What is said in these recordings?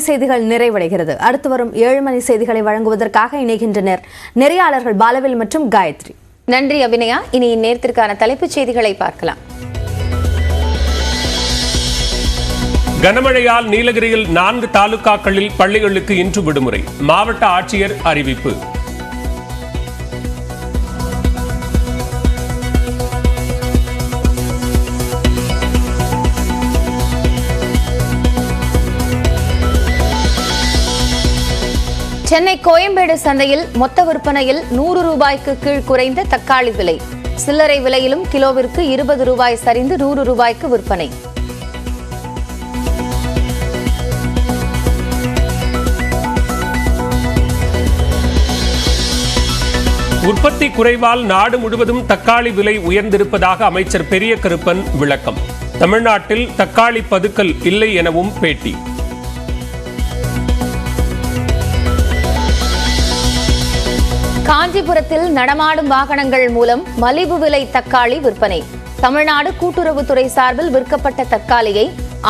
செய்திகள் நிறைவடைகிறது. அடுத்து வரும் 7 மணி செய்திகளை வழங்குவதற்காக இணைகின்றனர் நெறியாளர்கள் பாலவேல் மற்றும் காயத்ரி. நன்றி அபிநயா. இனி நேரத்திற்கான தலைப்புச் செய்திகளை பார்க்கலாம். கனமழையால் நீலகிரியில் 4 தாலுகாக்களில் பள்ளிகளுக்கு இன்று விடுமுறை. மாவட்ட ஆட்சியர் அறிவிப்பு. சென்னை கோயம்பேடு சந்தையில் மொத்த விற்பனையில் 100 ரூபாய்க்கு கீழ் குறைந்த தக்காளி விலை. சில்லறை விலையிலும் கிலோவிற்கு 20 ரூபாய் சரிந்து 100 ரூபாய்க்கு விற்பனை. உற்பத்தி குறைவால் நாடு முழுவதும் தக்காளி விலை உயர்ந்திருப்பதாக அமைச்சர் பெரிய கருப்பன் விளக்கம். தமிழ்நாட்டில் தக்காளி பதுக்கல் இல்லை எனவும் பேட்டி. காஞ்சிபுரத்தில் நடமாடும் வாகனங்கள் மூலம் மலிவு விலை தக்காளி விற்பனை. தமிழ்நாடு கூட்டுறவுத்துறை சார்பில் விற்கப்பட்ட தக்காளியை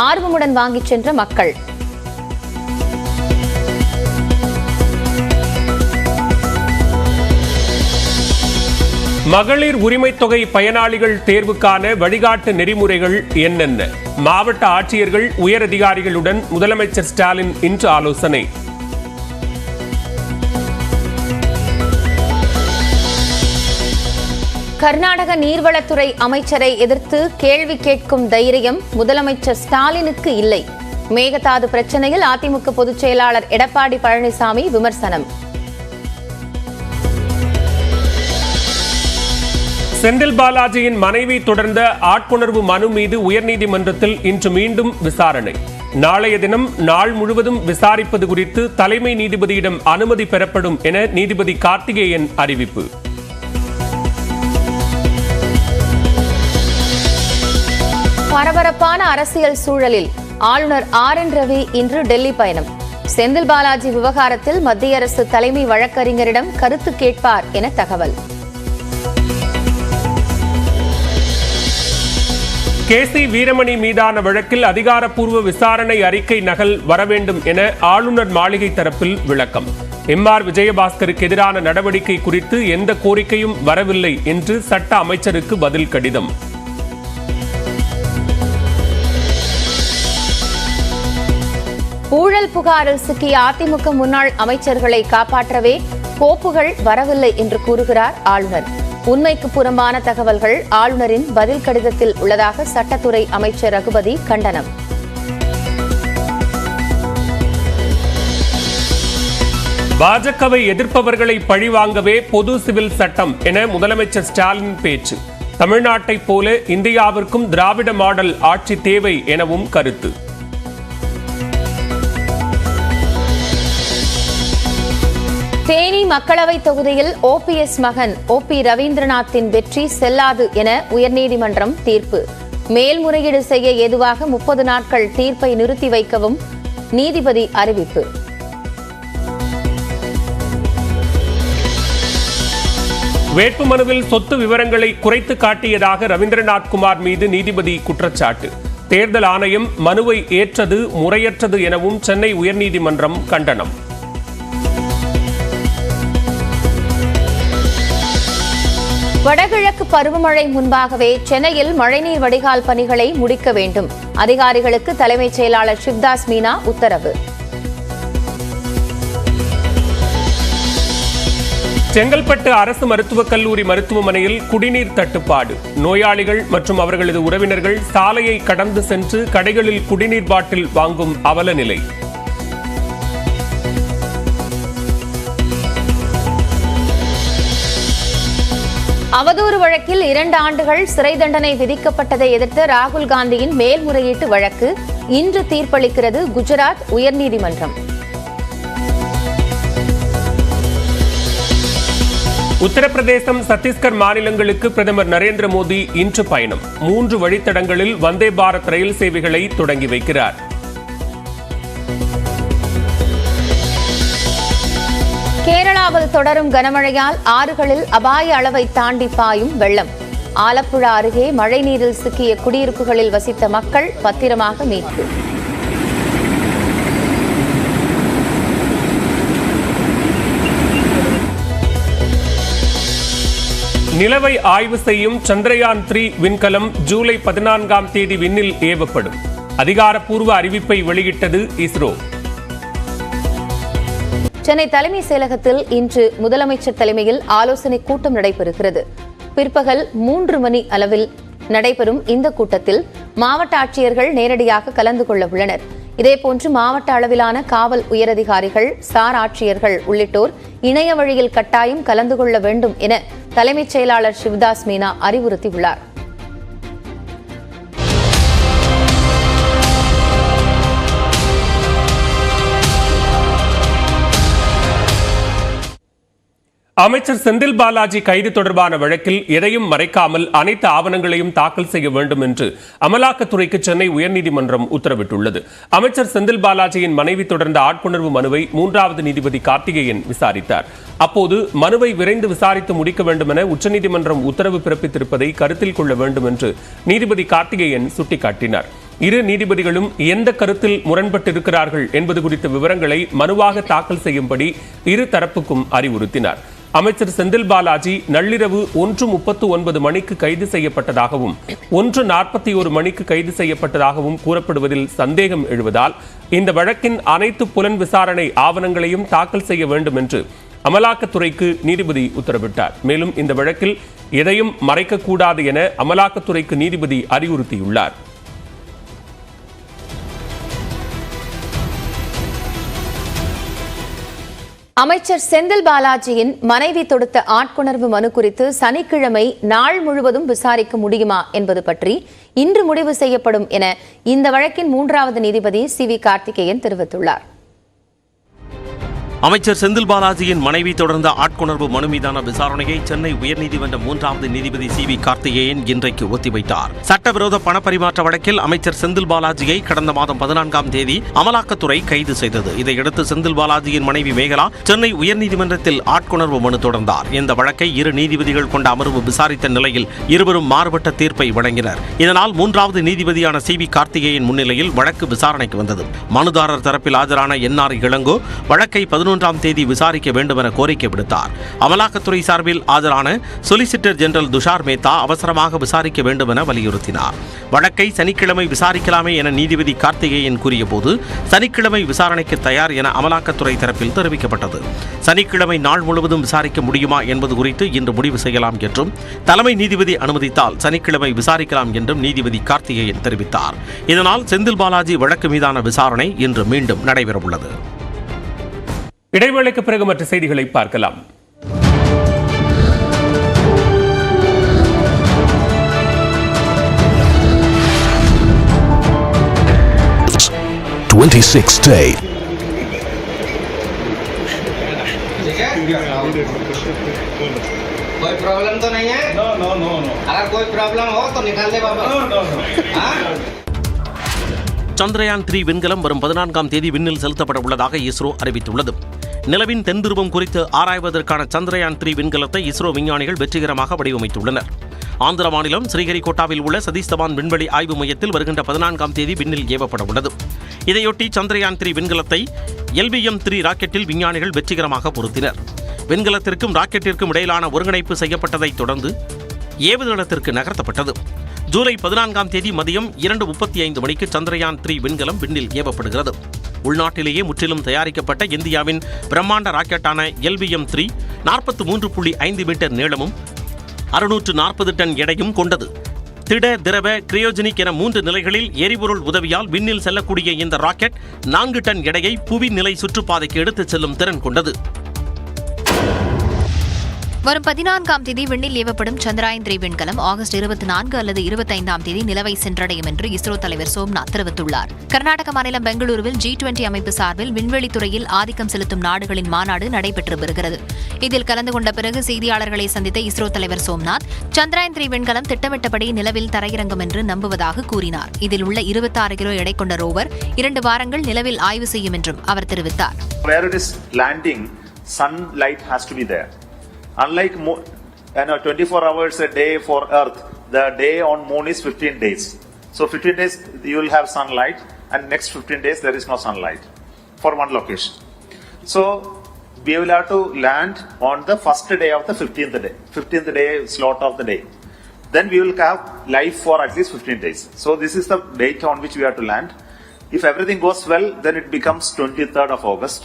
ஆர்வமுடன் வாங்கிச் சென்ற மக்கள். மகளிர் உரிமை தொகை பயனாளிகள் தேர்வுக்கான வழிகாட்டு நெறிமுறைகள் என்னென்ன? மாவட்ட ஆட்சியர்கள் உயரதிகாரிகளுடன் முதலமைச்சர் ஸ்டாலின் இன்று ஆலோசனை. கர்நாடக நீர்வளத்துறை அமைச்சரை எதிர்த்து கேள்வி கேட்கும் தைரியம் முதலமைச்சர் ஸ்டாலினுக்கு இல்லை. மேகதாது பிரச்சனையில் அதிமுக பொதுச் செயலாளர் எடப்பாடி பழனிசாமி விமர்சனம். செந்தில் பாலாஜியின் மனைவி தொடர்ந்த ஆட்கொணர்வு மனு மீது உயர்நீதிமன்றத்தில் இன்று மீண்டும் விசாரணை. நாளைய தினம் நாள் முழுவதும் விசாரிப்பது குறித்து தலைமை நீதிபதியிடம் அனுமதி பெறப்படும் என நீதிபதி கார்த்திகேயன் அறிவிப்பு. பரபரப்பான அரசியல் சூழலில் ஆளுநர் RN ரவி இன்று டெல்லி பயணம். செந்தில் பாலாஜி விவகாரத்தில் மத்திய அரசு தலைமை வழக்கறிஞரிடம் கருத்து கேட்பார் என தகவல். KC வீரமணி மீதான வழக்கில் அதிகாரப்பூர்வ விசாரணை அறிக்கை நகல் வரவேண்டும் என ஆளுநர் மாளிகை தரப்பில் விளக்கம். MR விஜயபாஸ்கருக்கு எதிரான நடவடிக்கை குறித்து எந்த கோரிக்கையும் வரவில்லை என்று சட்ட அமைச்சருக்கு பதில் கடிதம். ஊழல் புகாரில் சிக்கிய அதிமுக முன்னாள் அமைச்சர்களை காப்பாற்றவே கோப்புகள் வரவில்லை என்று கூறுகிறார் ஆளுநர். உண்மைக்கு புறம்பான தகவல்கள் ஆளுநரின் பதில் கடிதத்தில் உள்ளதாக சட்டத்துறை அமைச்சர் ரகுபதி கண்டனம். பாஜகவை எதிர்ப்பவர்களை பழிவாங்கவே பொது சிவில் சட்டம் என முதலமைச்சர் ஸ்டாலின் பேச்சு. தமிழ்நாட்டைப் போல இந்தியாவிற்கும் திராவிட மாடல் ஆட்சி தேவை எனவும் கருத்து. தேனி மக்களவை தொகுதியில் OPS மகன் OP ரவீந்திரநாத்தின் வெற்றி செல்லாது என உயர்நீதிமன்றம் தீர்ப்பு. மேல்முறையீடு செய்ய ஏதுவாக 30 நாட்கள் தீர்ப்பை நிறுத்தி வைக்கவும் நீதிபதி அறிவிப்பு. வேட்புமனுவில் சொத்து விவரங்களை குறைத்து காட்டியதாக ரவீந்திரநாத் குமார் மீது நீதிபதி குற்றச்சாட்டு. தேர்தல் ஆணையம் மனுவை ஏற்றது முறையற்றது எனவும் சென்னை உயர்நீதிமன்றம் கண்டனம். வடகிழக்கு பருவமழை முன்பாகவே சென்னையில் மழைநீர் வடிகால் பணிகளை முடிக்க வேண்டும். அதிகாரிகளுக்கு தலைமைச் செயலாளர் சிவ்தாஸ் மீனா உத்தரவு. செங்கல்பட்டு அரசு மருத்துவக் கல்லூரி மருத்துவமனையில் குடிநீர் தட்டுப்பாடு. நோயாளிகள் மற்றும் அவர்களது உறவினர்கள் சாலையை கடந்து சென்று கடைகளில் குடிநீர் பாட்டில் வாங்கும் அவல நிலை. அவதூறு வழக்கில் 2 ஆண்டுகள் சிறை தண்டனை விதிக்கப்பட்டதை எதிர்த்த ராகுல் காந்தியின் மேல்முறையீட்டு வழக்கு இன்று தீர்ப்பளிக்கிறது குஜராத் உயர்நீதிமன்றம். உத்தரப்பிரதேசம் சத்தீஸ்கர் மாநிலங்களுக்கு பிரதமர் நரேந்திர மோடி இன்று பயணம். 3 வழித்தடங்களில் வந்தே பாரத் ரயில் சேவைகளை தொடங்கி வைக்கிறார். கேரளாவில் தொடரும் கனமழையால் ஆறுகளில் அபாய அளவை தாண்டி பாயும் வெள்ளம். ஆலப்புழா அருகே மழைநீரில் சிக்கிய குடியிருப்புகளில் வசித்த மக்கள் பத்திரமாக மீட்பு. நிலவை ஆய்வு செய்யும் சந்திரயான் 3 விண்கலம் ஜூலை 14ஆம் தேதி விண்ணில் ஏவப்படும். அதிகாரப்பூர்வ அறிவிப்பை வெளியிட்டது இஸ்ரோ. சென்னை தலைமை செயலகத்தில் இன்று முதலமைச்சர் தலைமையில் ஆலோசனை கூட்டம் நடைபெறுகிறது. பிற்பகல் 3 மணி அளவில் நடைபெறும் இந்த கூட்டத்தில் மாவட்ட ஆட்சியர்கள் நேரடியாக கலந்து கொள்ள உள்ளனர். இதேபோன்று மாவட்ட அளவிலான காவல் உயரதிகாரிகள், சார் ஆட்சியர்கள் உள்ளிட்டோர் இணைய வழியில் கட்டாயம் கலந்து கொள்ள வேண்டும் என தலைமைச் செயலாளர் சிவதாஸ் மீனா அறிவுறுத்தியுள்ளார். அமைச்சர் செந்தில் பாலாஜி கைது தொடர்பான வழக்கில் எதையும் மறைக்காமல் அனைத்து ஆவணங்களையும் தாக்கல் செய்ய வேண்டும் என்று அமலாக்கத்துறைக்கு சென்னை உயர்நீதிமன்றம் உத்தரவிட்டுள்ளது. அமைச்சர் செந்தில் பாலாஜியின் மனைவி தொடர்ந்த ஆட்கொணர்வு மனுவை 3வது நீதிபதி கார்த்திகேயன் விசாரித்தார். அப்போது மனுவை விரைந்து விசாரித்து முடிக்க வேண்டும் என உச்சநீதிமன்றம் உத்தரவு பிறப்பித்திருப்பதை கருத்தில் கொள்ள வேண்டும் என்று நீதிபதி கார்த்திகேயன் சுட்டிக்காட்டினார். இரு நீதிபதிகளும் எந்த கருத்தில் முரண்பட்டிருக்கிறார்கள் என்பது குறித்த விவரங்களை மனுவாக தாக்கல் செய்யும்படி இரு தரப்புக்கும் அறிவுறுத்தினார். அமைச்சர் செந்தில் பாலாஜி நள்ளிரவு 1:39 மணிக்கு கைது செய்யப்பட்டதாகவும் 1:41 மணிக்கு கைது செய்யப்பட்டதாகவும் கூறப்படுவதில் சந்தேகம் எழுவதால் இந்த வழக்கின் அனைத்து புலன் விசாரணை ஆவணங்களையும் தாக்கல் செய்ய வேண்டும் என்று அமலாக்கத்துறைக்கு நீதிபதி உத்தரவிட்டார். மேலும் இந்த வழக்கில் எதையும் மறைக்கக்கூடாது என அமலாக்கத்துறைக்கு நீதிபதி அறிவுறுத்தியுள்ளார். அமைச்சர் செந்தில் பாலாஜியின் மனைவி தொடுத்த ஆட்கொணர்வு மனு குறித்து சனிக்கிழமை நாள் முழுவதும் விசாரிக்க முடியுமா என்பது பற்றி இன்று முடிவு செய்யப்படும் என இந்த வழக்கின் 3வது நீதிபதி சி.வி. கார்த்திகேயன் தெரிவித்துள்ளார். அமைச்சர் செந்தில் பாலாஜியின் மனைவி தொடர்ந்த ஆட்கொணர்வு மனு மீதான விசாரணையை சென்னை உயர்நீதிமன்ற 3வது நீதிபதி சி.வி. கார்த்திகேயன் இன்றைக்கு ஒத்திவைத்தார். சட்டவிரோத பணப்பரிமாற்ற வழக்கில் அமைச்சர் செந்தில் பாலாஜியை கடந்த மாதம் 14ஆம் தேதி அமலாக்கத்துறை கைது செய்தது. இதையடுத்து செந்தில் பாலாஜியின் மனைவி மேகலா சென்னை உயர்நீதிமன்றத்தில் ஆட்கொணர்வு மனு தொடர்ந்தார். இந்த வழக்கை இரு நீதிபதிகள் கொண்ட அமர்வு விசாரித்த நிலையில் இருவரும் மாறுபட்ட தீர்ப்பை வழங்கினர். இதனால் 3வது நீதிபதியான சி.வி. கார்த்திகேயன் முன்னிலையில் வழக்கு விசாரணைக்கு வந்தது. மனுதாரர் தரப்பில் ஆஜரான என்.ஆர். இளங்கோ வழக்கை 11ஆம் தேதி விசாரிக்க வேண்டும் என கோரிக்கை விடுத்தார். அமலாக்கத்துறை சார்பில் ஆஜரான சொலிசிட்டர் ஜெனரல் துஷார் மேத்தா அவசரமாக விசாரிக்க வேண்டும் என வலியுறுத்தினார். வழக்கை சனிக்கிழமை விசாரிக்கலாமே என நீதிபதி கார்த்திகேயன் கூறியபோது சனிக்கிழமை விசாரணைக்கு தயார் என அமலாக்கத்துறை தரப்பில் தெரிவிக்கப்பட்டது. சனிக்கிழமை நாள் முழுவதும் விசாரிக்க முடியுமா என்பது குறித்து இன்று முடிவு செய்யலாம் என்றும் தலைமை நீதிபதி அனுமதித்தால் சனிக்கிழமை விசாரிக்கலாம் என்றும் நீதிபதி கார்த்திகேயன் தெரிவித்தார். இதனால் செந்தில் பாலாஜி வழக்கு மீதான விசாரணை இன்று மீண்டும் நடைபெறவுள்ளது. இடைவேளைக்கு பிறகு மற்ற செய்திகளை பார்க்கலாம். कोई प्रॉब्लम तो नहीं है? नो। अगर कोई प्रॉब्लम हो तो निकाल दे बाबा। சந்திரயான் 3 விண்கலம் வரும் 14ஆம் தேதி விண்ணில் செலுத்தப்பட உள்ளதாக இஸ்ரோ அறிவித்துள்ளது. நிலவின் தென்துருவம் குறித்து ஆராய்வதற்கான சந்திரயான் 3 விண்கலத்தை இஸ்ரோ விஞ்ஞானிகள் வெற்றிகரமாக வடிவமைத்துள்ளனர். ஆந்திர மாநிலம் ஸ்ரீஹரிகோட்டாவில் உள்ள சதீஷ் தவான் விண்வெளி ஆய்வு மையத்தில் வருகின்ற 14ஆம் தேதி விண்ணில் ஏவப்பட உள்ளது. இதையொட்டி சந்திரயான் 3 விண்கலத்தை LVM-3 ராக்கெட்டில் விஞ்ஞானிகள் வெற்றிகரமாக பொருத்தினர். விண்கலத்திற்கும் ராக்கெட்டிற்கும் இடையிலான ஒருங்கிணைப்பு செய்யப்பட்டதை தொடர்ந்து ஏவுதளத்திற்கு நகர்த்தப்பட்டது. ஜூலை 14ஆம் தேதி மதியம் 2:35 மணிக்கு சந்திரயான் 3 விண்கலம் விண்ணில் ஏவப்படுகிறது. உள்நாட்டிலேயே முற்றிலும் தயாரிக்கப்பட்ட இந்தியாவின் பிரம்மாண்ட ராக்கெட்டான LVM-3 43.5 மீட்டர் நீளமும் 640 டன் எடையும் கொண்டது. திட, திரவ, கிரையோஜெனிக் என 3 நிலைகளில் எரிபொருள் உதவியால் விண்ணில் செல்லக்கூடிய இந்த ராக்கெட் 4 டன் எடையை புவி நிலை சுற்றுப்பாதைக்கு எடுத்துச் செல்லும் திறன் கொண்டது. வரும் 14ஆம் தேதி விண்ணில் ஏவப்படும் சந்திரயான் 3 விண்கலம் ஆகஸ்ட் 24 அல்லது 25ஆம் தேதி நிலவை சென்றடையும் என்று இஸ்ரோ தலைவர் சோம்நாத் தெரிவித்துள்ளார். கர்நாடக மாநிலம் பெங்களூருவில் G20 அமைப்பு சார்பில் விண்வெளித்துறையில் ஆதிக்கம் செலுத்தும் நாடுகளின் மாநாடு நடைபெற்று வருகிறது. இதில் கலந்து கொண்ட பிறகு செய்தியாளர்களை சந்தித்த இஸ்ரோ தலைவர் சோம்நாத் சந்திரயான் 3 விண்கலம் திட்டமிட்டபடி நிலவில் தரையிறங்கும் என்று நம்புவதாக கூறினார். இதில் உள்ள 26 கிலோ எடை கொண்ட ரோவர் 2 வாரங்கள் நிலவில் ஆய்வு செய்யும் என்றும் அவர் தெரிவித்தார். Unlike 24 hours a day for Earth, the day on Moon is 15 days. So 15 days you will have sunlight, and next 15 days there is no sunlight for one location. So we will have to land on the first day of the 15th day slot of the day. Then we will have live for at least 15 days. So this is the date on which we have to land. If everything goes well, then it becomes 23rd of August.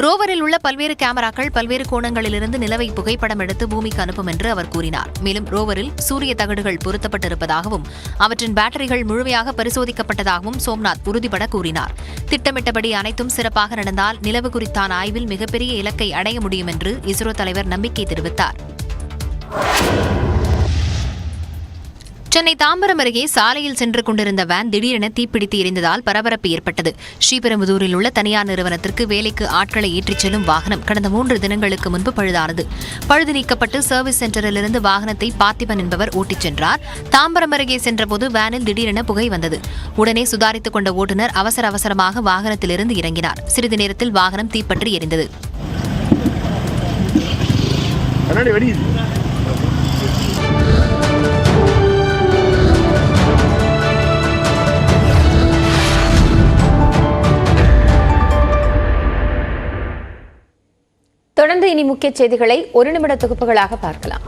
ரோவரில் உள்ள பல்வேறு கேமராக்கள் பல்வேறு கோணங்களிலிருந்து நிலவை புகைப்படம் எடுத்து பூமிக்கு அனுப்பும் என்று அவர் கூறினார். மேலும் ரோவரில் சூரிய தகடுகள் பொருத்தப்பட்டிருப்பதாகவும் அவற்றின் பேட்டரிகள் முழுமையாக பரிசோதிக்கப்பட்டதாகவும் சோம்நாத் உறுதிபட கூறினார். திட்டமிட்டபடி அனைத்தும் சிறப்பாக நடந்தால் நிலவு குறித்தான ஆய்வில் மிகப்பெரிய இலக்கை அடைய முடியும் என்று இஸ்ரோ தலைவர் நம்பிக்கை தெரிவித்தார். சென்னை தாம்பரம் அருகே சாலையில் சென்று கொண்டிருந்த வேன் திடீரென தீப்பிடித்து எரிந்ததால் பரபரப்பு ஏற்பட்டது. ஸ்ரீபெரும்புதூரில் உள்ள தனியார் நிறுவனத்திற்கு வேலைக்கு ஆட்களை ஏற்றிச் செல்லும் வாகனம் கடந்த 3 தினங்களுக்கு முன்பு பழுதானது. பழுது நீக்கப்பட்டு சர்வீஸ் சென்டரிலிருந்து வாகனத்தை பார்த்திபன் என்பவர் ஓட்டிச் சென்றார். தாம்பரம் அருகே சென்றபோது வேனில் திடீரென புகை வந்தது. உடனே சுதாரித்துக் கொண்ட ஓட்டுநர் அவசரமாக வாகனத்திலிருந்து இறங்கினார். சிறிது நேரத்தில் வாகனம் தீப்பற்றி எரிந்தது. தொடர்ந்து இனி முக்கிய செய்திகளை 1 நிமிட தொகுப்புகளாக பார்க்கலாம்.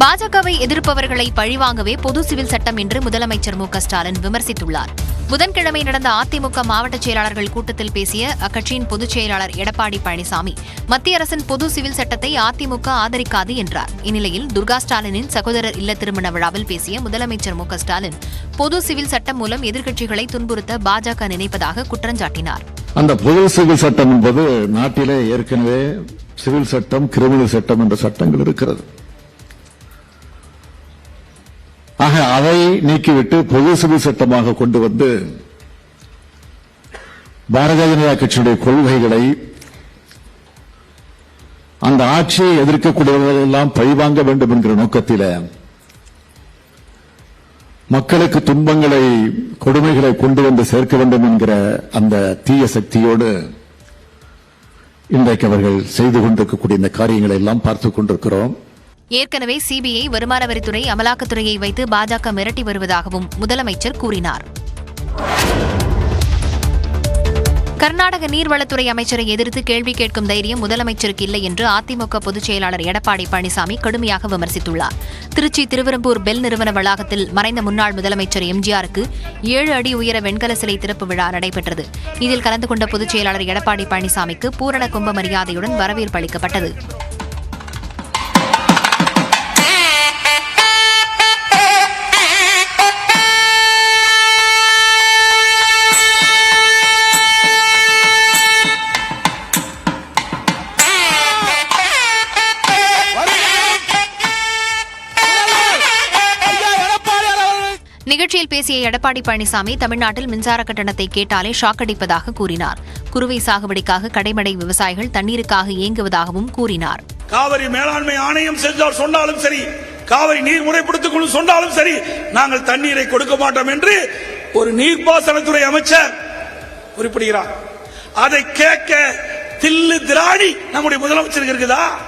பாஜகவை எதிர்ப்பவர்களை பழிவாங்கவே பொது சிவில் சட்டம் என்று முதலமைச்சர் மு.க.ஸ்டாலின் விமர்சித்துள்ளார். புதன்கிழமை நடந்த அதிமுக மாவட்ட செயலாளர்கள் கூட்டத்தில் பேசிய அக்கட்சியின் பொதுச் செயலாளர் எடப்பாடி பழனிசாமி மத்திய அரசின் பொது சிவில் சட்டத்தை அதிமுக ஆதரிக்காது என்றார். இந்நிலையில் துர்கா ஸ்டாலினின் சகோதரர் இல்ல திருமண விழாவில் பேசிய முதலமைச்சர் மு.க.ஸ்டாலின் பொது சிவில் சட்டம் மூலம் எதிர்க்கட்சிகளை துன்புறுத்த பாஜக நினைப்பதாக குற்றஞ்சாட்டினார். அந்த பொது சிவில் சட்டம் என்பது நாட்டிலே ஏற்கனவே சிவில் சட்டம், கிரிமினல் சட்டம் என்ற சட்டங்கள் இருக்கிறது. ஆக அதை நீக்கிவிட்டு பொது சிவில் சட்டமாக கொண்டு வந்து பாரதிய ஜனதா கட்சியுடைய கொள்கைகளை அந்த ஆட்சியை எதிர்க்கக்கூடியவர்களெல்லாம் பழிவாங்க வேண்டும் என்கிற நோக்கத்தில் மக்களுக்கு துன்பங்களை, கொடுமைகளை கொண்டு வந்து சேர்க்க வேண்டும் என்கிற அந்த தீய சக்தியோடு இன்றைக்கு அவர்கள் செய்து கொண்டிருக்கக்கூடிய இந்த காரியங்களை எல்லாம் பார்த்துக் கொண்டிருக்கிறோம். ஏற்கனவே சிபிஐ, வருமான வரித்துறை, அமலாக்கத்துறையை வைத்து பாஜக மிரட்டி வருவதாகவும் முதலமைச்சர் கூறினார். கர்நாடக நீர்வளத்துறை அமைச்சரை எதிர்த்து கேள்வி கேட்கும் தைரியம் முதலமைச்சருக்கு இல்லை என்று அதிமுக பொதுச் செயலாளர் எடப்பாடி பழனிசாமி கடுமையாக விமர்சித்துள்ளார். திருச்சி திருவெரும்பூர் பெல் நிறுவன வளாகத்தில் மறைந்த முன்னாள் முதலமைச்சர் எம்ஜிஆருக்கு 7 அடி உயர வெண்கல சிலை திறப்பு விழா நடைபெற்றது. இதில் கலந்து கொண்ட பொதுச் செயலாளர் எடப்பாடி பழனிசாமிக்கு பூரண கும்ப மரியாதையுடன் வரவேற்பு அளிக்கப்பட்டது. நிகழ்ச்சியில் பேசிய எடப்பாடி பழனிசாமி தமிழ்நாட்டில் மின்சார கட்டணத்தை கேட்டாலே ஷாக் அடிப்பதாக கூறினார். குறுவை சாகுபடிக்காக கடைமடை விவசாயிகள் தண்ணீருக்காக ஏங்குவதாகவும் கூறினார். காவிரி மேலாண்மை ஆணையம் சொன்னாலும் சரி, காவிரி நீர் முறைப்படுத்திக் கொண்டு சொன்னாலும் சரி, நாங்கள் தண்ணீரை கொடுக்க மாட்டோம் என்று ஒரு நீர்ப்பாசனத்துறை அமைச்சர் குறிப்பிடுகிறார். அதை கேட்க தில்லு திராணி நம்முடைய முதலமைச்சருக்கு இருக்குதா?